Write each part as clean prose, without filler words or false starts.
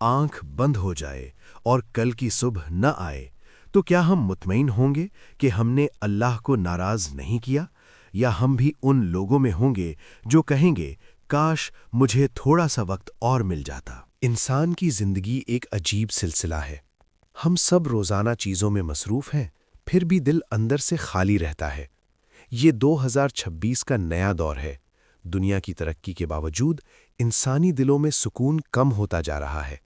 آنکھ بند ہو جائے اور کل کی صبح نہ آئے تو کیا ہم مطمئن ہوں گے کہ ہم نے اللہ کو ناراض نہیں کیا، یا ہم بھی ان لوگوں میں ہوں گے جو کہیں گے کاش مجھے تھوڑا سا وقت اور مل جاتا؟ انسان کی زندگی ایک عجیب سلسلہ ہے۔ ہم سب روزانہ چیزوں میں مصروف ہیں، پھر بھی دل اندر سے خالی رہتا ہے۔ یہ 2026 کا نیا دور ہے۔ دنیا کی ترقی کے باوجود انسانی دلوں میں سکون کم ہوتا جا رہا ہے۔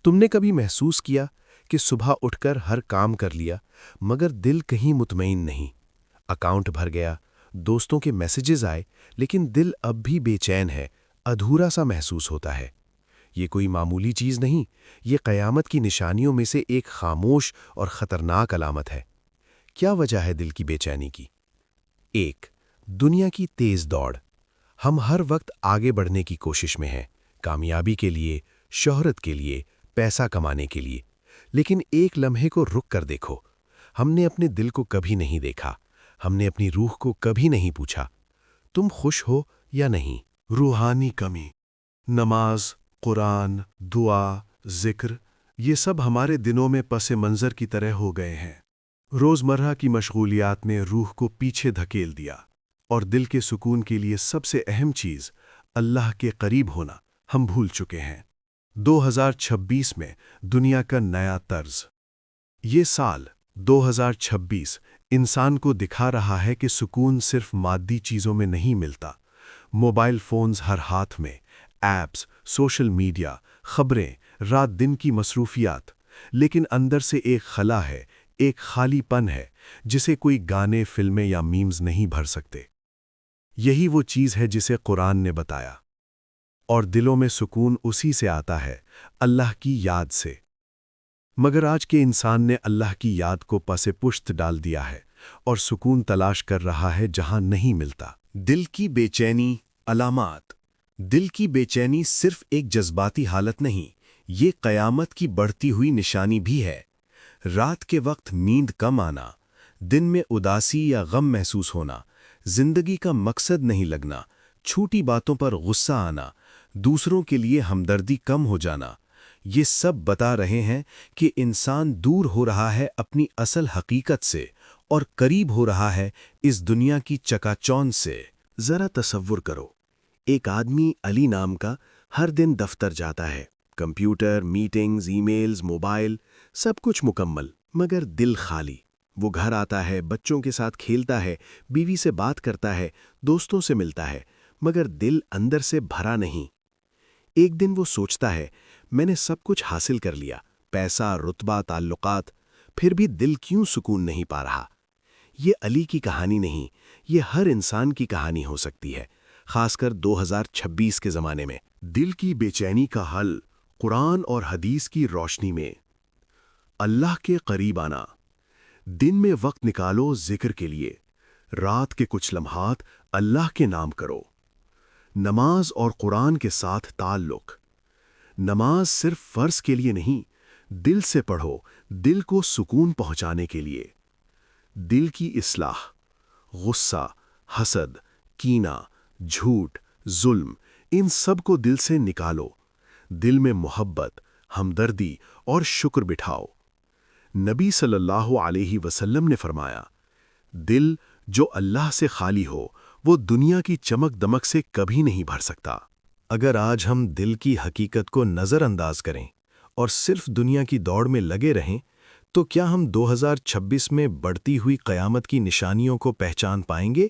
تم نے کبھی محسوس کیا کہ صبح اٹھ کر ہر کام کر لیا مگر دل کہیں مطمئن نہیں؟ اکاؤنٹ بھر گیا، دوستوں کے میسیجز آئے، لیکن دل اب بھی بے چین ہے، ادھورا سا محسوس ہوتا ہے۔ یہ کوئی معمولی چیز نہیں، یہ قیامت کی نشانیوں میں سے ایک خاموش اور خطرناک علامت ہے۔ کیا وجہ ہے دل کی بے چینی کی؟ 1. دنیا کی تیز دوڑ۔ ہم ہر وقت آگے بڑھنے کی کوشش میں ہیں، کامیابی کے لیے، شہرت کے لیے، پیسہ کمانے کے لیے۔ لیکن ایک لمحے کو رک کر دیکھو، ہم نے اپنے دل کو کبھی نہیں دیکھا، ہم نے اپنی روح کو کبھی نہیں پوچھا تم خوش ہو یا نہیں؟ روحانی کمی، نماز، قرآن، دعا، ذکر، یہ سب ہمارے دنوں میں پس منظر کی طرح ہو گئے ہیں۔ روزمرہ کی مشغولیات نے روح کو پیچھے دھکیل دیا، اور دل کے سکون کے لیے سب سے اہم چیز اللہ کے قریب ہونا ہم بھول چکے ہیں۔ 2026 میں دنیا کا نیا طرز۔ یہ سال 2026 انسان کو دکھا رہا ہے کہ سکون صرف مادی چیزوں میں نہیں ملتا۔ موبائل فونز ہر ہاتھ میں، ایپس، سوشل میڈیا، خبریں، رات دن کی مصروفیات، لیکن اندر سے ایک خلا ہے، ایک خالی پن ہے جسے کوئی گانے، فلمیں یا میمز نہیں بھر سکتے۔ یہی وہ چیز ہے جسے قرآن نے بتایا، اور دلوں میں سکون اسی سے آتا ہے، اللہ کی یاد سے۔ مگر آج کے انسان نے اللہ کی یاد کو پس پشت ڈال دیا ہے اور سکون تلاش کر رہا ہے جہاں نہیں ملتا۔ دل کی بے چینی، علامات۔ دل کی بے چینی صرف ایک جذباتی حالت نہیں، یہ قیامت کی بڑھتی ہوئی نشانی بھی ہے۔ رات کے وقت نیند کم آنا، دن میں اداسی یا غم محسوس ہونا، زندگی کا مقصد نہیں لگنا، چھوٹی باتوں پر غصہ آنا، دوسروں کے لیے ہمدردی کم ہو جانا، یہ سب بتا رہے ہیں کہ انسان دور ہو رہا ہے اپنی اصل حقیقت سے اور قریب ہو رہا ہے اس دنیا کی چکا چوند سے۔ ذرا تصور کرو، ایک آدمی علی نام کا ہر دن دفتر جاتا ہے، computer, meetings, e mails, mobile, سب کچھ مکمل، مگر دل خالی۔ وہ گھر آتا ہے، بچوں کے ساتھ کھیلتا ہے، بیوی سے بات کرتا ہے، دوستوں سے ملتا ہے، مگر دل اندر سے بھرا نہیں۔ ایک دن وہ سوچتا ہے، میں نے سب کچھ حاصل کر لیا، پیسہ، رتبہ، تعلقات، پھر بھی دل کیوں سکون نہیں پا رہا؟ یہ علی کی کہانی نہیں، یہ ہر انسان کی کہانی ہو سکتی ہے، خاص کر 2026 کے زمانے میں۔ دل کی بے چینی کا حل قرآن اور حدیث کی روشنی میں۔ اللہ کے قریب آنا۔ دن میں وقت نکالو ذکر کے لیے، رات کے کچھ لمحات اللہ کے نام کرو۔ نماز اور قرآن کے ساتھ تعلق۔ نماز صرف فرض کے لیے نہیں، دل سے پڑھو، دل کو سکون پہنچانے کے لیے۔ دل کی اصلاح۔ غصہ، حسد، کینہ، جھوٹ، ظلم، ان سب کو دل سے نکالو۔ دل میں محبت، ہمدردی اور شکر بٹھاؤ۔ نبی صلی اللہ علیہ وسلم نے فرمایا، دل جو اللہ سے خالی ہو وہ دنیا کی چمک دمک سے کبھی نہیں بھر سکتا۔ اگر آج ہم دل کی حقیقت کو نظر انداز کریں اور صرف دنیا کی دوڑ میں لگے رہیں تو کیا ہم 2026 میں بڑھتی ہوئی قیامت کی نشانیوں کو پہچان پائیں گے،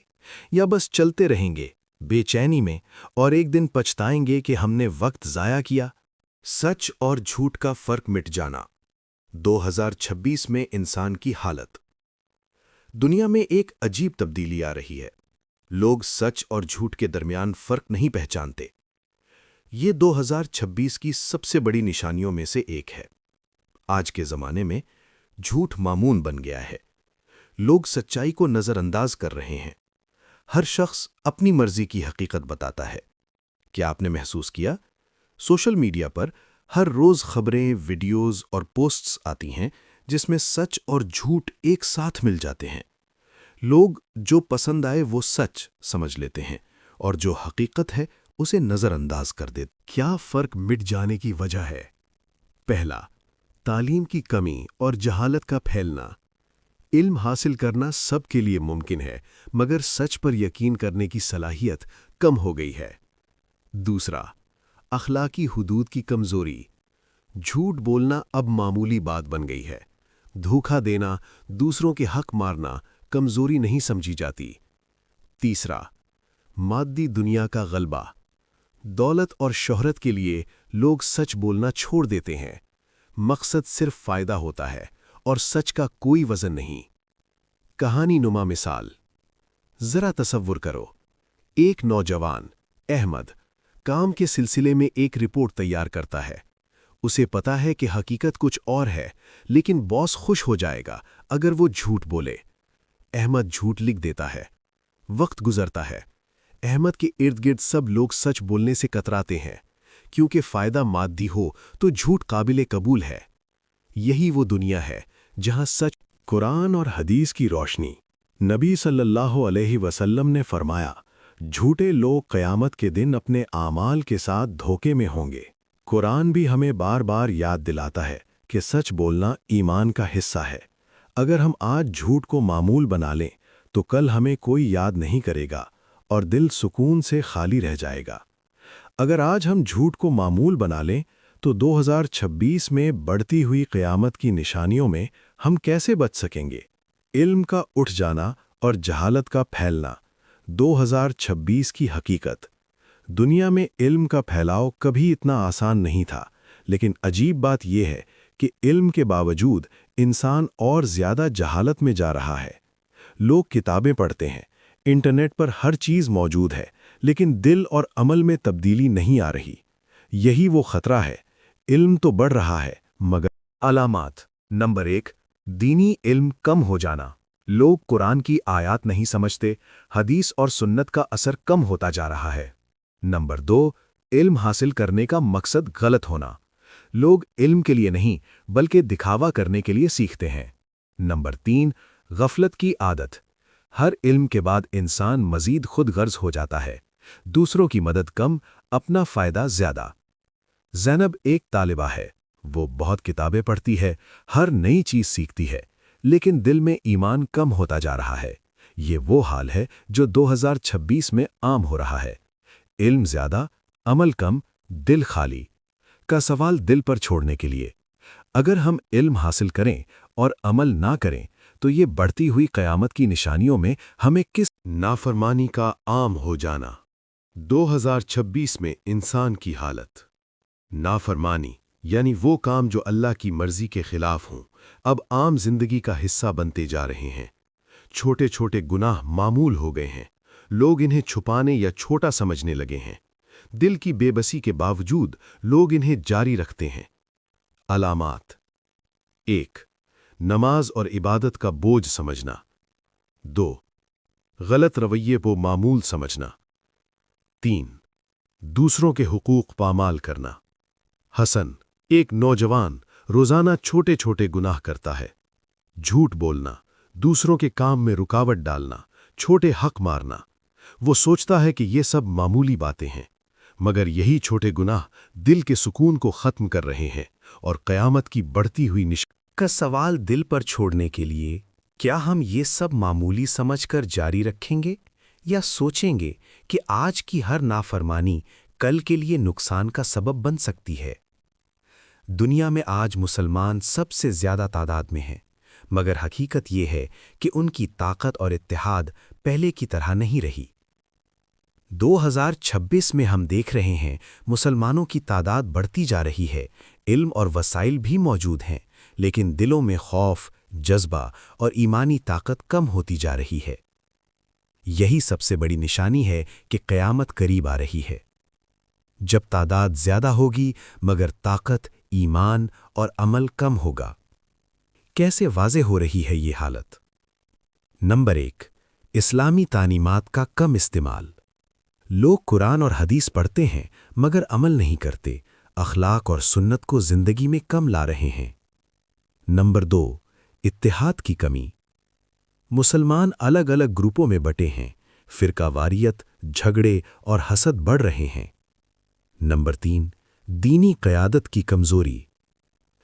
یا بس چلتے رہیں گے بے چینی میں اور ایک دن پچھتائیں گے کہ ہم نے وقت ضائع کیا؟ سچ اور جھوٹ کا فرق مٹ جانا۔ 2026 میں انسان کی حالت۔ دنیا میں ایک عجیب تبدیلی آ رہی ہے۔ لوگ سچ اور جھوٹ کے درمیان فرق نہیں پہچانتے۔ یہ 2026 کی سب سے بڑی نشانیوں میں سے ایک ہے۔ آج کے زمانے میں جھوٹ معمول بن گیا ہے۔ لوگ سچائی کو نظر انداز کر رہے ہیں۔ ہر شخص اپنی مرضی کی حقیقت بتاتا ہے۔ کیا آپ نے محسوس کیا؟ سوشل میڈیا پر ہر روز خبریں، ویڈیوز اور پوسٹس آتی ہیں جس میں سچ اور جھوٹ ایک ساتھ مل جاتے ہیں۔ لوگ جو پسند آئے وہ سچ سمجھ لیتے ہیں اور جو حقیقت ہے اسے نظر انداز کر دیتے۔ کیا فرق مٹ جانے کی وجہ ہے؟ پہلا، تعلیم کی کمی اور جہالت کا پھیلنا۔ علم حاصل کرنا سب کے لیے ممکن ہے، مگر سچ پر یقین کرنے کی صلاحیت کم ہو گئی ہے۔ دوسرا، اخلاقی حدود کی کمزوری۔ جھوٹ بولنا اب معمولی بات بن گئی ہے۔ دھوکہ دینا، دوسروں کے حق مارنا کمزوری نہیں سمجھی جاتی۔ تیسرا، مادی دنیا کا غلبہ۔ دولت اور شہرت کے لیے لوگ سچ بولنا چھوڑ دیتے ہیں۔ مقصد صرف فائدہ ہوتا ہے اور سچ کا کوئی وزن نہیں۔ کہانی نما مثال۔ ذرا تصور کرو، ایک نوجوان احمد کام کے سلسلے میں ایک رپورٹ تیار کرتا ہے۔ اسے پتا ہے کہ حقیقت کچھ اور ہے، لیکن باس خوش ہو جائے گا اگر وہ جھوٹ بولے۔ احمد جھوٹ لکھ دیتا ہے۔ وقت گزرتا ہے۔ احمد کے ارد گرد سب لوگ سچ بولنے سے کتراتے ہیں، کیونکہ فائدہ مادی ہو تو جھوٹ قابل قبول ہے۔ یہی وہ دنیا ہے جہاں سچ۔ قرآن اور حدیث کی روشنی۔ نبی صلی اللہ علیہ وسلم نے فرمایا، جھوٹے لوگ قیامت کے دن اپنے اعمال کے ساتھ دھوکے میں ہوں گے۔ قرآن بھی ہمیں بار بار یاد دلاتا ہے کہ سچ بولنا ایمان کا حصہ ہے۔ اگر ہم آج جھوٹ کو معمول بنا لیں تو کل ہمیں کوئی یاد نہیں کرے گا اور دل سکون سے خالی رہ جائے گا۔ اگر آج ہم جھوٹ کو معمول بنا لیں تو 2026 میں بڑھتی ہوئی قیامت کی نشانیوں میں ہم کیسے بچ سکیں گے؟ علم کا اٹھ جانا اور جہالت کا پھیلنا۔ 2026 کی حقیقت۔ دنیا میں علم کا پھیلاؤ کبھی اتنا آسان نہیں تھا، لیکن عجیب بات یہ ہے کہ علم کے باوجود انسان اور زیادہ جہالت میں جا رہا ہے۔ لوگ کتابیں پڑھتے ہیں، انٹرنیٹ پر ہر چیز موجود ہے، لیکن دل اور عمل میں تبدیلی نہیں آ رہی۔ یہی وہ خطرہ ہے۔ علم تو بڑھ رہا ہے، مگر علامات۔ نمبر 1، دینی علم کم ہو جانا۔ لوگ قرآن کی آیات نہیں سمجھتے، حدیث اور سنت کا اثر کم ہوتا جا رہا ہے۔ نمبر 2، علم حاصل کرنے کا مقصد غلط ہونا۔ لوگ علم کے لیے نہیں بلکہ دکھاوا کرنے کے لیے سیکھتے ہیں۔ نمبر 3، غفلت کی عادت۔ ہر علم کے بعد انسان مزید خود غرض ہو جاتا ہے۔ دوسروں کی مدد کم، اپنا فائدہ زیادہ۔ زینب ایک طالبہ ہے۔ وہ بہت کتابیں پڑھتی ہے، ہر نئی چیز سیکھتی ہے، لیکن دل میں ایمان کم ہوتا جا رہا ہے۔ یہ وہ حال ہے جو 2026 میں عام ہو رہا ہے۔ علم زیادہ، عمل کم، دل خالی۔ کا سوال دل پر چھوڑنے کے لیے۔ اگر ہم علم حاصل کریں اور عمل نہ کریں تو یہ بڑھتی ہوئی قیامت کی نشانیوں میں ہمیں کس نافرمانی کا عام ہو جانا۔ 2026 میں انسان کی حالت۔ نافرمانی یعنی وہ کام جو اللہ کی مرضی کے خلاف ہوں، اب عام زندگی کا حصہ بنتے جا رہے ہیں۔ چھوٹے چھوٹے گناہ معمول ہو گئے ہیں۔ لوگ انہیں چھپانے یا چھوٹا سمجھنے لگے ہیں۔ دل کی بے بسی کے باوجود لوگ انہیں جاری رکھتے ہیں۔ علامات۔ 1، نماز اور عبادت کا بوجھ سمجھنا۔ 2، غلط رویے کو معمول سمجھنا۔ 3، دوسروں کے حقوق پامال کرنا۔ حسن ایک نوجوان روزانہ چھوٹے چھوٹے گناہ کرتا ہے۔ جھوٹ بولنا، دوسروں کے کام میں رکاوٹ ڈالنا، چھوٹے حق مارنا۔ وہ سوچتا ہے کہ یہ سب معمولی باتیں ہیں، مگر یہی چھوٹے گناہ دل کے سکون کو ختم کر رہے ہیں اور قیامت کی بڑھتی ہوئی کا سوال دل پر چھوڑنے کے لیے، کیا ہم یہ سب معمولی سمجھ کر جاری رکھیں گے یا سوچیں گے کہ آج کی ہر نافرمانی کل کے لیے نقصان کا سبب بن سکتی ہے؟ دنیا میں آج مسلمان سب سے زیادہ تعداد میں ہیں، مگر حقیقت یہ ہے کہ ان کی طاقت اور اتحاد پہلے کی طرح نہیں رہی۔ 2026 میں ہم دیکھ رہے ہیں مسلمانوں کی تعداد بڑھتی جا رہی ہے، علم اور وسائل بھی موجود ہیں، لیکن دلوں میں خوف، جذبہ اور ایمانی طاقت کم ہوتی جا رہی ہے۔ یہی سب سے بڑی نشانی ہے کہ قیامت قریب آ رہی ہے۔ جب تعداد زیادہ ہوگی مگر طاقت، ایمان اور عمل کم ہوگا۔ کیسے واضح ہو رہی ہے یہ حالت؟ نمبر 1، اسلامی تعلیمات کا کم استعمال۔ لوگ قرآن اور حدیث پڑھتے ہیں مگر عمل نہیں کرتے، اخلاق اور سنت کو زندگی میں کم لا رہے ہیں۔ نمبر 2، اتحاد کی کمی۔ مسلمان الگ الگ گروپوں میں بٹے ہیں، فرقہ واریت، جھگڑے اور حسد بڑھ رہے ہیں۔ نمبر 3، دینی قیادت کی کمزوری۔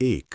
1,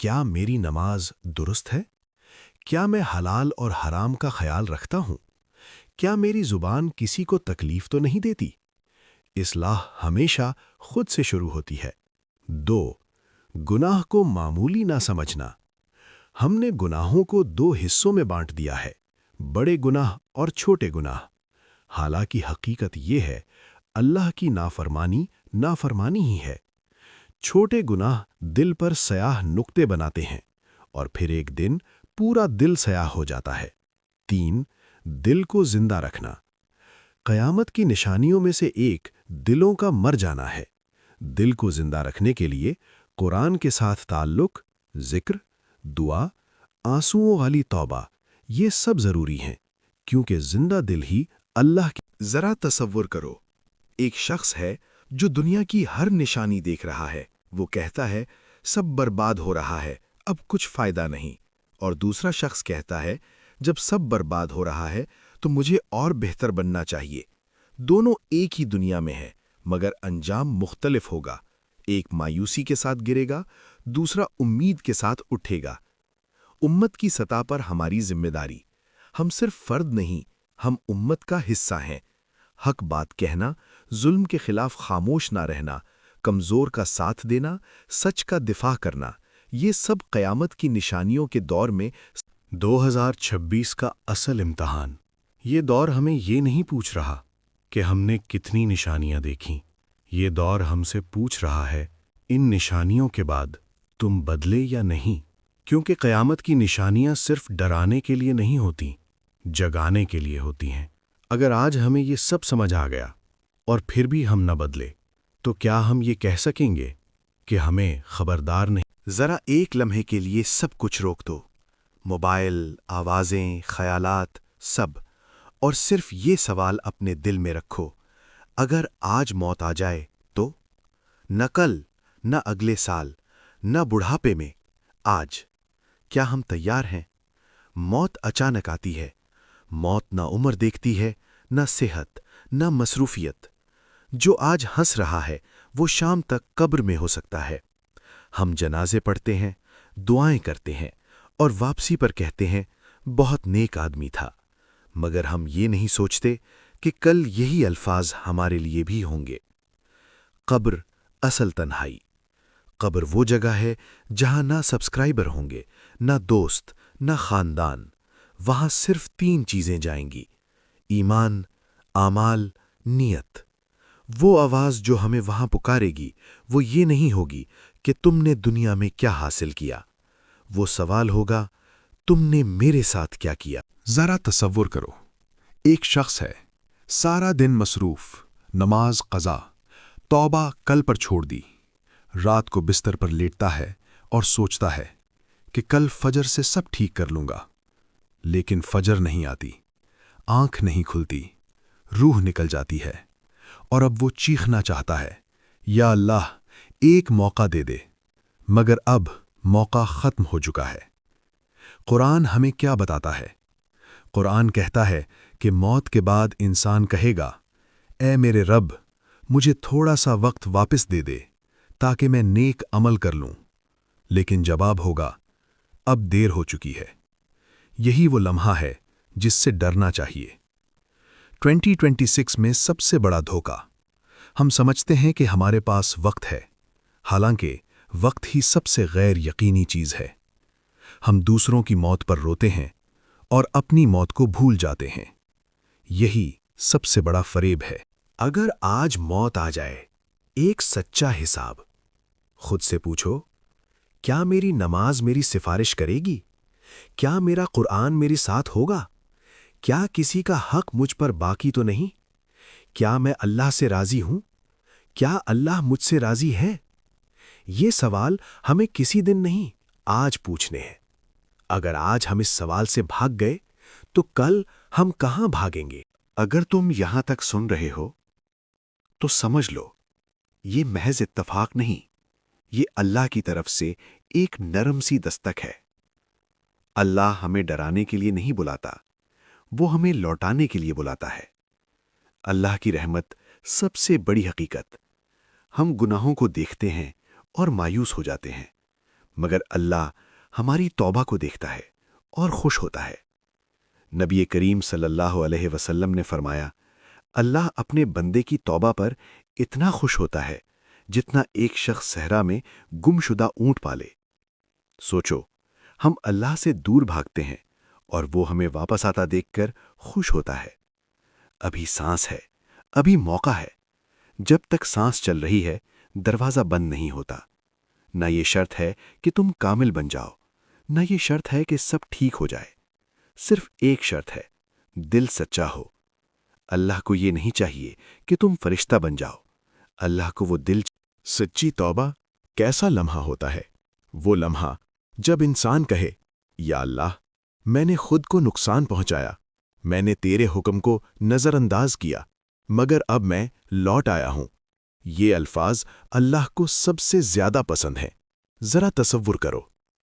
کیا میری نماز درست ہے؟ کیا میں حلال اور حرام کا خیال رکھتا ہوں؟ کیا میری زبان کسی کو تکلیف تو نہیں دیتی؟ اصلاح ہمیشہ خود سے شروع ہوتی ہے۔ 2. گناہ کو معمولی نہ سمجھنا۔ ہم نے گناہوں کو 2 حصوں میں بانٹ دیا ہے، بڑے گناہ اور چھوٹے گناہ۔ حالانکہ حقیقت یہ ہے، اللہ کی نافرمانی ہی ہے۔ چھوٹے گناہ دل پر سیاہ نقطے بناتے ہیں اور پھر ایک دن پورا دل سیاہ ہو جاتا ہے۔ 3. دل کو زندہ رکھنا۔ قیامت کی نشانیوں میں سے ایک دلوں کا مر جانا ہے۔ دل کو زندہ رکھنے کے لیے قرآن کے ساتھ تعلق، ذکر، دعا، آنسوؤں والی توبہ، یہ سب ضروری ہیں، کیونکہ زندہ دل ہی اللہ کی۔ ذرا تصور کرو، ایک شخص ہے جو دنیا کی ہر نشانی دیکھ رہا ہے، وہ کہتا ہے سب برباد ہو رہا ہے، اب کچھ فائدہ نہیں، اور دوسرا شخص کہتا ہے جب سب برباد ہو رہا ہے تو مجھے اور بہتر بننا چاہیے۔ دونوں ایک ہی دنیا میں ہیں، مگر انجام مختلف ہوگا۔ ایک مایوسی کے ساتھ گرے گا، دوسرا امید کے ساتھ اٹھے گا۔ امت کی سطح پر ہماری ذمہ داری، ہم صرف فرد نہیں، ہم امت کا حصہ ہیں۔ حق بات کہنا، ظلم کے خلاف خاموش نہ رہنا، کمزور کا ساتھ دینا، سچ کا دفاع کرنا، یہ سب قیامت کی نشانیوں کے دور میں 2026 کا اصل امتحان۔ یہ دور ہمیں یہ نہیں پوچھ رہا کہ ہم نے کتنی نشانیاں دیکھیں، یہ دور ہم سے پوچھ رہا ہے ان نشانیوں کے بعد تم بدلے یا نہیں، کیونکہ قیامت کی نشانیاں صرف ڈرانے کے لیے نہیں ہوتی، جگانے کے لیے ہوتی ہیں۔ اگر آج ہمیں یہ سب سمجھ آ گیا اور پھر بھی ہم نہ بدلے، تو کیا ہم یہ کہہ سکیں گے کہ ہمیں خبردار نہیں؟ ذرا ایک لمحے کے لیے سب کچھ روک دو، موبائل، آوازیں، خیالات، سب، اور صرف یہ سوال اپنے دل میں رکھو، اگر آج موت آ جائے تو؟ نہ کل، نہ اگلے سال، نہ بڑھاپے میں، آج۔ کیا ہم تیار ہیں؟ موت اچانک آتی ہے، موت نہ عمر دیکھتی ہے، نہ صحت، نہ مصروفیت۔ جو آج ہنس رہا ہے وہ شام تک قبر میں ہو سکتا ہے۔ ہم جنازے پڑھتے ہیں، دعائیں کرتے ہیں، اور واپسی پر کہتے ہیں بہت نیک آدمی تھا، مگر ہم یہ نہیں سوچتے کہ کل یہی الفاظ ہمارے لیے بھی ہوں گے۔ قبر اصل تنہائی۔ قبر وہ جگہ ہے جہاں نہ سبسکرائبر ہوں گے، نہ دوست، نہ خاندان۔ وہاں صرف 3 چیزیں جائیں گی: ایمان، اعمال، نیت۔ وہ آواز جو ہمیں وہاں پکارے گی وہ یہ نہیں ہوگی کہ تم نے دنیا میں کیا حاصل کیا، وہ سوال ہوگا تم نے میرے ساتھ کیا کیا۔ ذرا تصور کرو، ایک شخص ہے، سارا دن مصروف، نماز قضا، توبہ کل پر چھوڑ دی، رات کو بستر پر لیٹتا ہے اور سوچتا ہے کہ کل فجر سے سب ٹھیک کر لوں گا، لیکن فجر نہیں آتی، آنکھ نہیں کھلتی، روح نکل جاتی ہے، اور اب وہ چیخنا چاہتا ہے، یا اللہ ایک موقع دے دے، مگر اب موقع ختم ہو چکا ہے۔ قرآن ہمیں کیا بتاتا ہے؟ قرآن کہتا ہے کہ موت کے بعد انسان کہے گا، اے میرے رب، مجھے تھوڑا سا وقت واپس دے دے تاکہ میں نیک عمل کر لوں، لیکن جواب ہوگا، اب دیر ہو چکی ہے۔ یہی وہ لمحہ ہے جس سے ڈرنا چاہیے۔ 2026 میں سب سے بڑا دھوکہ، ہم سمجھتے ہیں کہ ہمارے پاس وقت ہے، حالانکہ وقت ہی سب سے غیر یقینی چیز ہے۔ ہم دوسروں کی موت پر روتے ہیں اور اپنی موت کو بھول جاتے ہیں۔ یہی سب سے بڑا فریب ہے۔ اگر آج موت آ جائے، ایک سچا حساب، خود سے پوچھو، کیا میری نماز میری سفارش کرے گی؟ کیا میرا قرآن میری ساتھ ہوگا؟ کیا کسی کا حق مجھ پر باقی تو نہیں؟ کیا میں اللہ سے راضی ہوں؟ کیا اللہ مجھ سے راضی ہے؟ یہ سوال ہمیں کسی دن نہیں، آج پوچھنے ہیں۔ اگر آج ہم اس سوال سے بھاگ گئے تو کل ہم کہاں بھاگیں گے؟ اگر تم یہاں تک سن رہے ہو تو سمجھ لو، یہ محض اتفاق نہیں، یہ اللہ کی طرف سے ایک نرم سی دستک ہے۔ اللہ ہمیں ڈرانے کے لیے نہیں بلاتا، وہ ہمیں لوٹانے کے لیے بلاتا ہے۔ اللہ کی رحمت سب سے بڑی حقیقت۔ ہم گناہوں کو دیکھتے ہیں اور مایوس ہو جاتے ہیں، مگر اللہ ہماری توبہ کو دیکھتا ہے اور خوش ہوتا ہے۔ نبی کریم صلی اللہ علیہ وسلم نے فرمایا، اللہ اپنے بندے کی توبہ پر اتنا خوش ہوتا ہے جتنا ایک شخص صحرا میں گم شدہ اونٹ پالے۔ سوچو، ہم اللہ سے دور بھاگتے ہیں اور وہ ہمیں واپس آتا دیکھ کر خوش ہوتا ہے۔ ابھی سانس ہے، ابھی موقع ہے۔ جب تک سانس چل رہی ہے دروازہ بند نہیں ہوتا۔ نہ یہ شرط ہے کہ تم کامل بن جاؤ، نہ یہ شرط ہے کہ سب ٹھیک ہو جائے۔ صرف ایک شرط ہے، دل سچا ہو۔ اللہ کو یہ نہیں چاہیے کہ تم فرشتہ بن جاؤ، اللہ کو وہ دل۔ سچی توبہ کیسا لمحہ ہوتا ہے؟ وہ لمحہ جب انسان کہے، یا اللہ، میں نے خود کو نقصان پہنچایا، میں نے تیرے حکم کو نظر انداز کیا، مگر اب میں لوٹ آیا ہوں۔ یہ الفاظ اللہ کو سب سے زیادہ پسند ہیں۔ ذرا تصور کرو،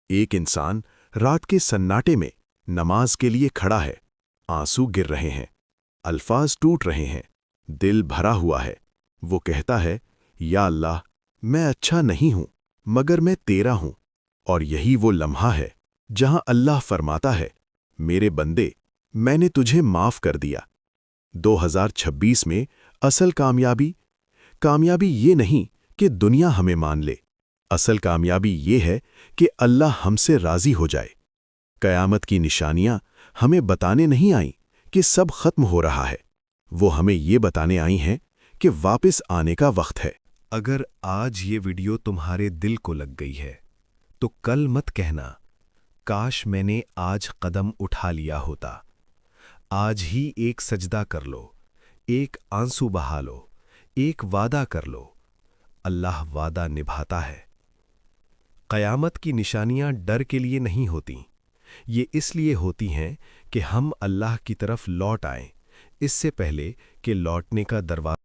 ایک انسان رات کے سناٹے میں نماز کے لیے کھڑا ہے، آنسو گر رہے ہیں، الفاظ ٹوٹ رہے ہیں، دل بھرا ہوا ہے۔ وہ کہتا ہے، یا اللہ، میں اچھا نہیں ہوں، مگر میں تیرا ہوں۔ اور یہی وہ لمحہ ہے جہاں اللہ فرماتا ہے، میرے بندے، میں نے تجھے معاف کر دیا۔ 2026 میں اصل کامیابی یہ نہیں کہ دنیا ہمیں مان لے، اصل کامیابی یہ ہے کہ اللہ ہم سے راضی ہو جائے۔ قیامت کی نشانیاں ہمیں بتانے نہیں آئیں کہ سب ختم ہو رہا ہے، وہ ہمیں یہ بتانے آئی ہیں کہ واپس آنے کا وقت ہے۔ اگر آج یہ ویڈیو تمہارے دل کو لگ گئی ہے تو کل مت کہنا، کاش میں نے آج قدم اٹھا لیا ہوتا۔ آج ہی ایک سجدہ کر لو، ایک آنسو بہا لو، ایک وعدہ کر لو۔ اللہ وعدہ نبھاتا ہے۔ قیامت کی نشانیاں ڈر کے لیے نہیں ہوتیں، یہ اس لیے ہوتی ہیں کہ ہم اللہ کی طرف لوٹ آئیں، اس سے پہلے کہ لوٹنے کا دروازہ